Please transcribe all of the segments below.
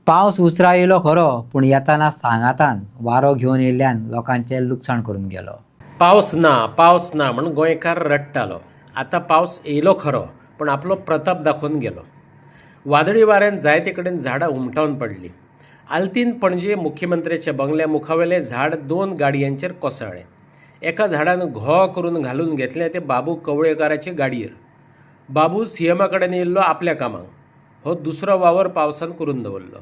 पावस उसरायलो खरो, पूण येताना सांगातान वारो घेवन येयल्ल्यान लोकांचें लुकसाण करून गेलो. पावस ना म्हणून गोंयकार रडटालो. आतां पावस येयलो खरो, पूण आपलो प्रताप दाखोवन गेलो. वादळी वाऱ्यान जायते कडेन झाडां उमटावन पडलीं. आल्तीन पणजे मुख्यमंत्र्याच्या बंगल्या मुखावेलें झाड 2 गाडयांचेर कोसळ्ळें. एका झाडान घो करून घालून घेतलें ते बाबू कवळेकाराचे गाडयेर. बाबू सीएमा कडेन येयल्लो आपल्या कामाक. हो दुसरो वावर पावसान करून दवरलो.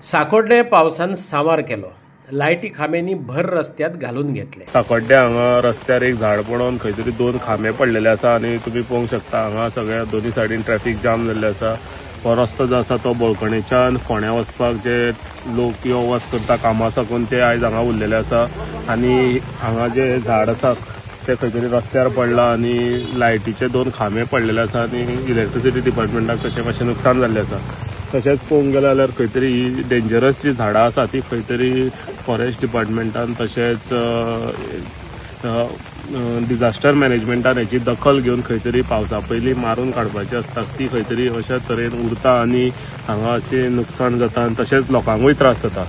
साकोड्डे पावसान सांवार केलो. लायटी खांब्यांनी भर रस्त्यात घालून घेतले. साकोड्डे हांगा रस्त्यार एक झाड पडून खंय तरी 2 खांबे पडलेले आसा आनी तुमी पळोवंक शकता हांगा सगळ्या दोनी सायडीन ट्रॅफिक जाम जाल्ले आसा. हो रस्तो जो आसा तो बळकणेच्यान फोंड्या वचपाक जे लोक यो वच करता कामां साकून ते आयज हांगा उरलेले आसा आनी हांगा जे झाड आसा ते खंय तरी रस्त्यार पडला आनी लायटीचे 2 खांबे पडलेले आसा आनी इलेक्ट्रिसिटी डिपार्टमेंटाक तशें मातशें नुकसान जाल्लें आसा. तशेंच पळोवंक गेलें जाल्यार खंय तरी ही डेंजरस जी झाडां आसा ती खंय तरी फॉरेस्ट डिपार्टमेंटान तशेंच डिजास्टर मॅनेजमेंटान हेची दखल घेवन खंय तरी पावसा पयलीं मारून काडपाची आसता ती खंय तरी अशा तरेन उरता आनी हांगा अशें नुकसाण जाता आनी तशेंच लोकांकूय त्रास जाता.